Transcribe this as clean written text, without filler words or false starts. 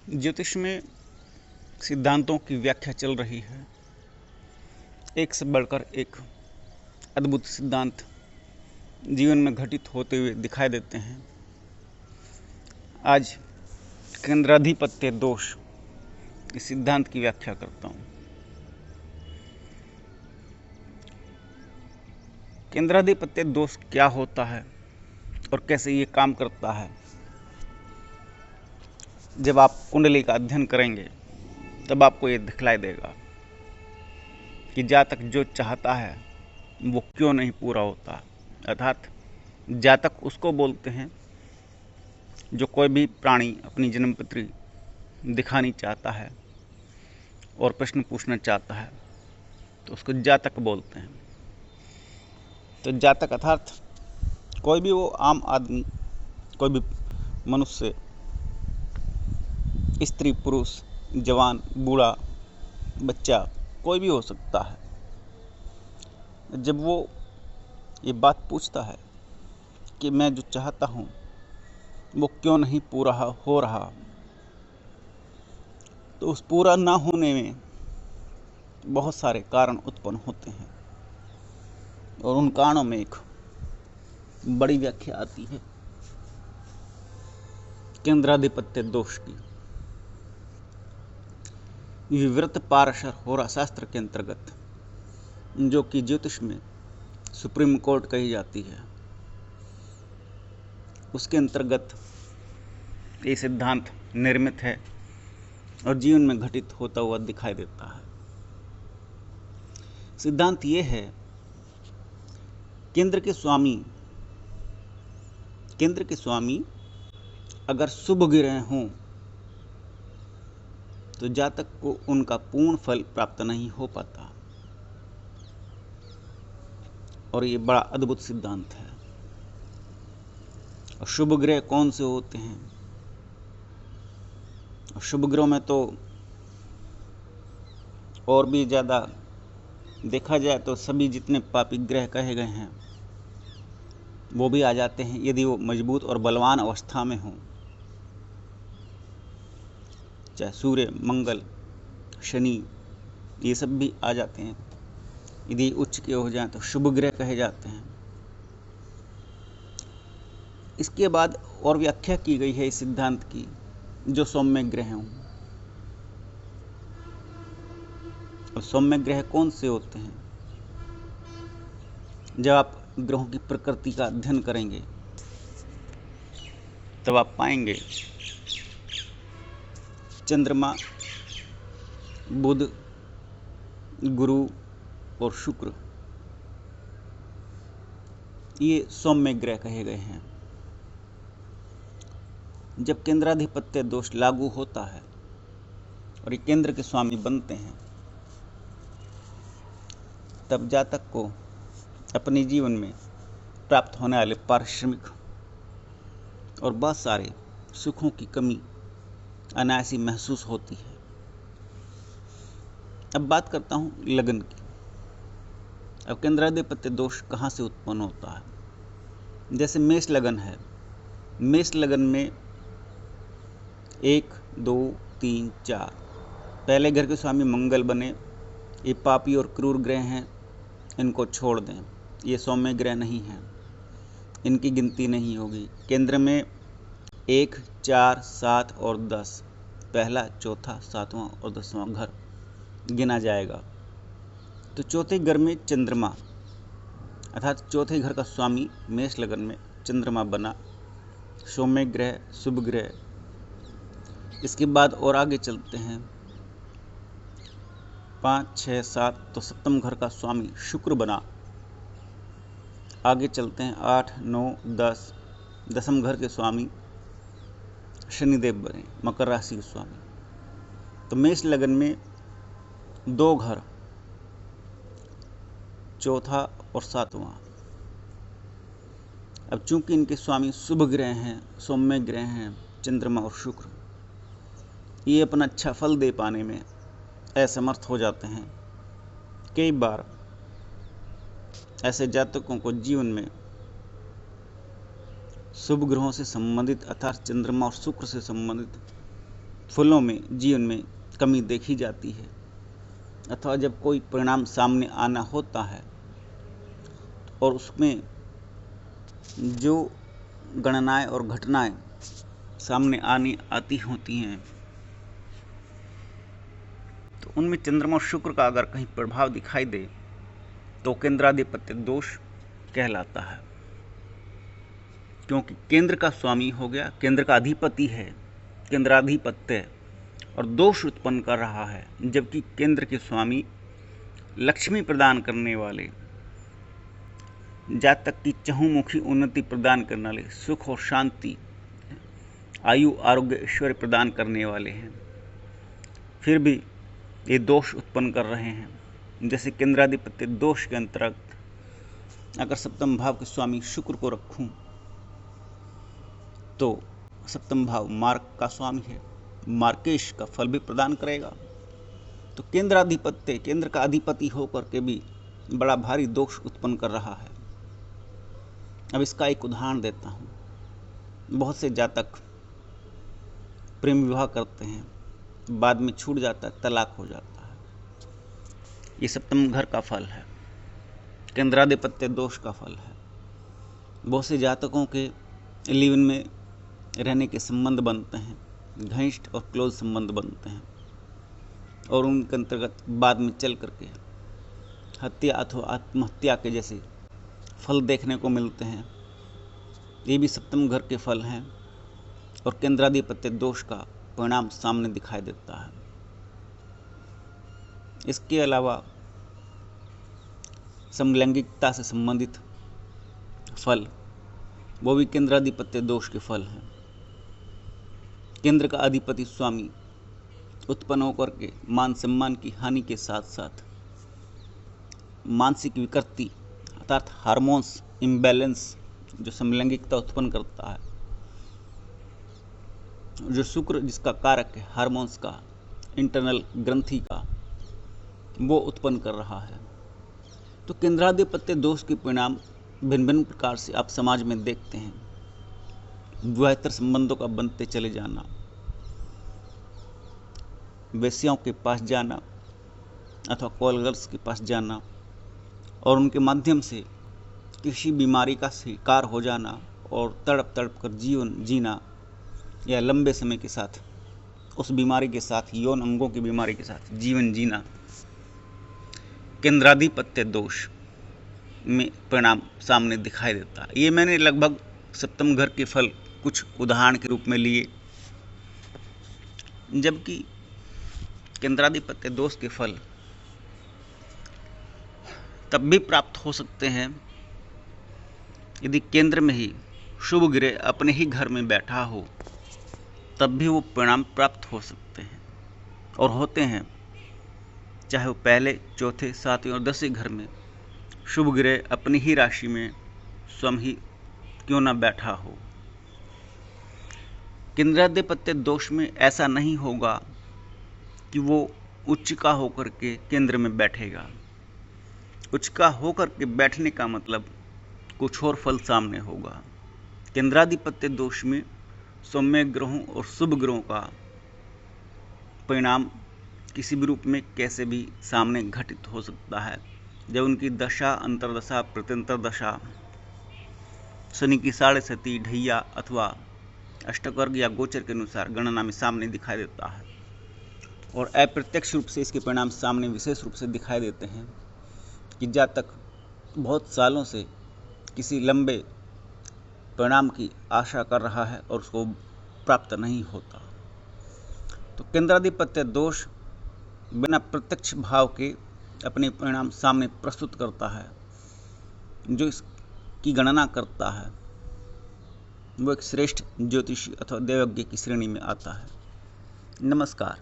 ज्योतिष में सिद्धांतों की व्याख्या चल रही है। एक से बढ़कर एक अद्भुत सिद्धांत जीवन में घटित होते हुए दिखाई देते हैं। आज केंद्राधिपत्य दोष इस सिद्धांत की व्याख्या करता हूँ। केंद्राधिपत्य दोष क्या होता है और कैसे ये काम करता है, जब आप कुंडली का अध्ययन करेंगे तब आपको ये दिखलाई देगा कि जातक जो चाहता है वो क्यों नहीं पूरा होता। अर्थात जातक उसको बोलते हैं जो कोई भी प्राणी अपनी जन्मपत्री दिखानी चाहता है और प्रश्न पूछना चाहता है तो उसको जातक बोलते हैं। तो जातक अर्थात कोई भी वो आम आदमी, कोई भी मनुष्य, स्त्री पुरुष, जवान बूढ़ा बच्चा, कोई भी हो सकता है। जब वो ये बात पूछता है कि मैं जो चाहता हूँ वो क्यों नहीं पूरा हो रहा, तो उस पूरा ना होने में बहुत सारे कारण उत्पन्न होते हैं और उन कारणों में एक बड़ी व्याख्या आती है केंद्राधिपत्य दोष की। विवृत पारशर होरा शास्त्र के अंतर्गत, जो कि ज्योतिष में सुप्रीम कोर्ट कही जाती है, उसके अंतर्गत ये सिद्धांत निर्मित है और जीवन में घटित होता हुआ दिखाई देता है। सिद्धांत ये है, केंद्र के स्वामी अगर शुभ ग्रह हों तो जातक को उनका पूर्ण फल प्राप्त नहीं हो पाता। और ये बड़ा अद्भुत सिद्धांत है। और शुभ ग्रह कौन से होते हैं? और शुभ ग्रहों में तो और भी ज़्यादा देखा जाए तो सभी जितने पापी ग्रह कहे गए हैं वो भी आ जाते हैं, यदि वो मजबूत और बलवान अवस्था में हों। चाहे सूर्य, मंगल, शनि, ये सब भी आ जाते हैं। यदि उच्च के हो जाएं तो शुभ ग्रह कहे जाते हैं। इसके बाद और व्याख्या की गई है इस सिद्धांत की, जो सौम्य ग्रह हों। और सौम्य ग्रह कौन से होते हैं? जब आप ग्रहों की प्रकृति का अध्ययन करेंगे तब आप पाएंगे चंद्रमा, बुध, गुरु और शुक्र, ये सौम्य ग्रह कहे गए हैं। जब केंद्राधिपत्य दोष लागू होता है और ये केंद्र के स्वामी बनते हैं, तब जातक को अपने जीवन में प्राप्त होने वाले पारिश्रमिक और बहुत सारे सुखों की कमी अनायासी महसूस होती है। अब बात करता हूँ लगन की। अब केंद्राधिपत्य दोष कहाँ से उत्पन्न होता है? जैसे मेष लगन है। मेष लगन में 1, 2, 3, 4 पहले घर के स्वामी मंगल बने। ये पापी और क्रूर ग्रह हैं, इनको छोड़ दें। ये सौम्य ग्रह नहीं हैं, इनकी गिनती नहीं होगी। केंद्र में 1, 4, 7 और 10, पहला, चौथा, 7वां और 10वां घर गिना जाएगा। तो चौथे घर में चंद्रमा, अर्थात चौथे घर का स्वामी मेष लगन में चंद्रमा बना, सौम्य ग्रह, शुभ ग्रह। इसके बाद और आगे चलते हैं, 5, 6, 7, तो सप्तम घर का स्वामी शुक्र बना। आगे चलते हैं 8, 9, 10, दसम घर के स्वामी शनिदेव बने, मकर राशि के स्वामी। तो मेष लगन में 2 घर, चौथा और 7वां। अब चूंकि इनके स्वामी शुभ ग्रह हैं, सौम्य ग्रह हैं, चंद्रमा और शुक्र, ये अपना अच्छा फल दे पाने में असमर्थ हो जाते हैं। कई बार ऐसे जातकों को जीवन में शुभ ग्रहों से संबंधित, अर्थात चंद्रमा और शुक्र से संबंधित फलों में जीवन में कमी देखी जाती है, अथवा जब कोई परिणाम सामने आना होता है और उसमें जो गणनाएं और घटनाएं सामने आती होती हैं, तो उनमें चंद्रमा और शुक्र का अगर कहीं प्रभाव दिखाई दे तो केंद्राधिपत्य दोष कहलाता है, क्योंकि केंद्र का स्वामी हो गया, केंद्र का अधिपति है, केंद्राधिपत्य, और दोष उत्पन्न कर रहा है, जबकि केंद्र के स्वामी लक्ष्मी प्रदान करने वाले, जातक की चहुमुखी उन्नति प्रदान करने वाले, सुख और शांति, आयु आरोग्य ऐश्वर्य प्रदान करने वाले हैं, फिर भी ये दोष उत्पन्न कर रहे हैं। जैसे केंद्राधिपत्य दोष के अंतर्गत अगर सप्तम भाव के स्वामी शुक्र को रखूं तो सप्तम भाव मार्ग का स्वामी है, मार्केश का फल भी प्रदान करेगा। तो केंद्राधिपत्य, केंद्र का अधिपति होकर के भी बड़ा भारी दोष उत्पन्न कर रहा है। अब इसका एक उदाहरण देता हूं। बहुत से जातक प्रेम विवाह करते हैं, बाद में छूट जाता है, तलाक हो जाता है। ये सप्तम घर का फल है, केंद्राधिपत्य दोष का फल है। बहुत से जातकों के लिव इन में रहने के संबंध बनते हैं, घनिष्ठ और क्लोज संबंध बनते हैं, और उनके अंतर्गत बाद में चल करके हत्या अथवा आत्महत्या के जैसे फल देखने को मिलते हैं। ये भी सप्तम घर के फल हैं और केंद्राधिपत्य दोष का परिणाम सामने दिखाई देता है। इसके अलावा समलैंगिकता से संबंधित फल, वो भी केंद्राधिपत्य दोष के फल हैं। केंद्र का अधिपति स्वामी उत्पन्न होकर के मान सम्मान की हानि के साथ साथ मानसिक विकृति अर्थात हार्मोन्स इम्बैलेंस जो समलैंगिकता उत्पन्न करता है, जो शुक्र जिसका कारक है हार्मोन्स का, इंटरनल ग्रंथि का, वो उत्पन्न कर रहा है। तो केंद्राधिपत्य दोष के परिणाम भिन्न भिन्न प्रकार से आप समाज में देखते हैं। विवाहेतर संबंधों का बनते चले जाना, वेश्याओं के पास जाना अथवा कॉल गर्ल्स के पास जाना और उनके माध्यम से किसी बीमारी का शिकार हो जाना और तड़प तड़प कर जीवन जीना, या लंबे समय के साथ उस बीमारी के साथ, यौन अंगों की बीमारी के साथ जीवन जीना, केंद्राधिपत्य दोष में परिणाम सामने दिखाई देता है। ये मैंने लगभग सप्तम घर के फल कुछ उदाहरण के रूप में लिए, जबकि केंद्राधिपत्य दोष के फल तब भी प्राप्त हो सकते हैं यदि केंद्र में ही शुभ ग्रह अपने ही घर में बैठा हो, तब भी वो परिणाम प्राप्त हो सकते हैं और होते हैं। चाहे वो पहले, चौथे, सातवें और 10वें घर में शुभ ग्रह अपनी ही राशि में स्वयं ही क्यों न बैठा हो। केंद्राधिपत्य दोष में ऐसा नहीं होगा कि वो उच्च का होकर के केंद्र में बैठेगा। उच्च का होकर के बैठने का मतलब कुछ और फल सामने होगा। केंद्राधिपत्य दोष में सौम्य ग्रहों और शुभ ग्रहों का परिणाम किसी भी रूप में कैसे भी सामने घटित हो सकता है। जब उनकी दशा, अंतरदशा, प्रत्यंतर दशा शनि की 7.5 ढैया अथवा अष्टवर्ग या गोचर के अनुसार गणना में सामने दिखाई देता है, और अप्रत्यक्ष रूप से इसके परिणाम सामने विशेष रूप से दिखाई देते हैं कि जातक बहुत सालों से किसी लंबे परिणाम की आशा कर रहा है और उसको प्राप्त नहीं होता। तो केंद्राधिपत्य दोष बिना प्रत्यक्ष भाव के अपने परिणाम सामने प्रस्तुत करता है। जो इसकी गणना करता है वो एक श्रेष्ठ ज्योतिषी अथवा देवज्ञ की श्रेणी में आता है। नमस्कार।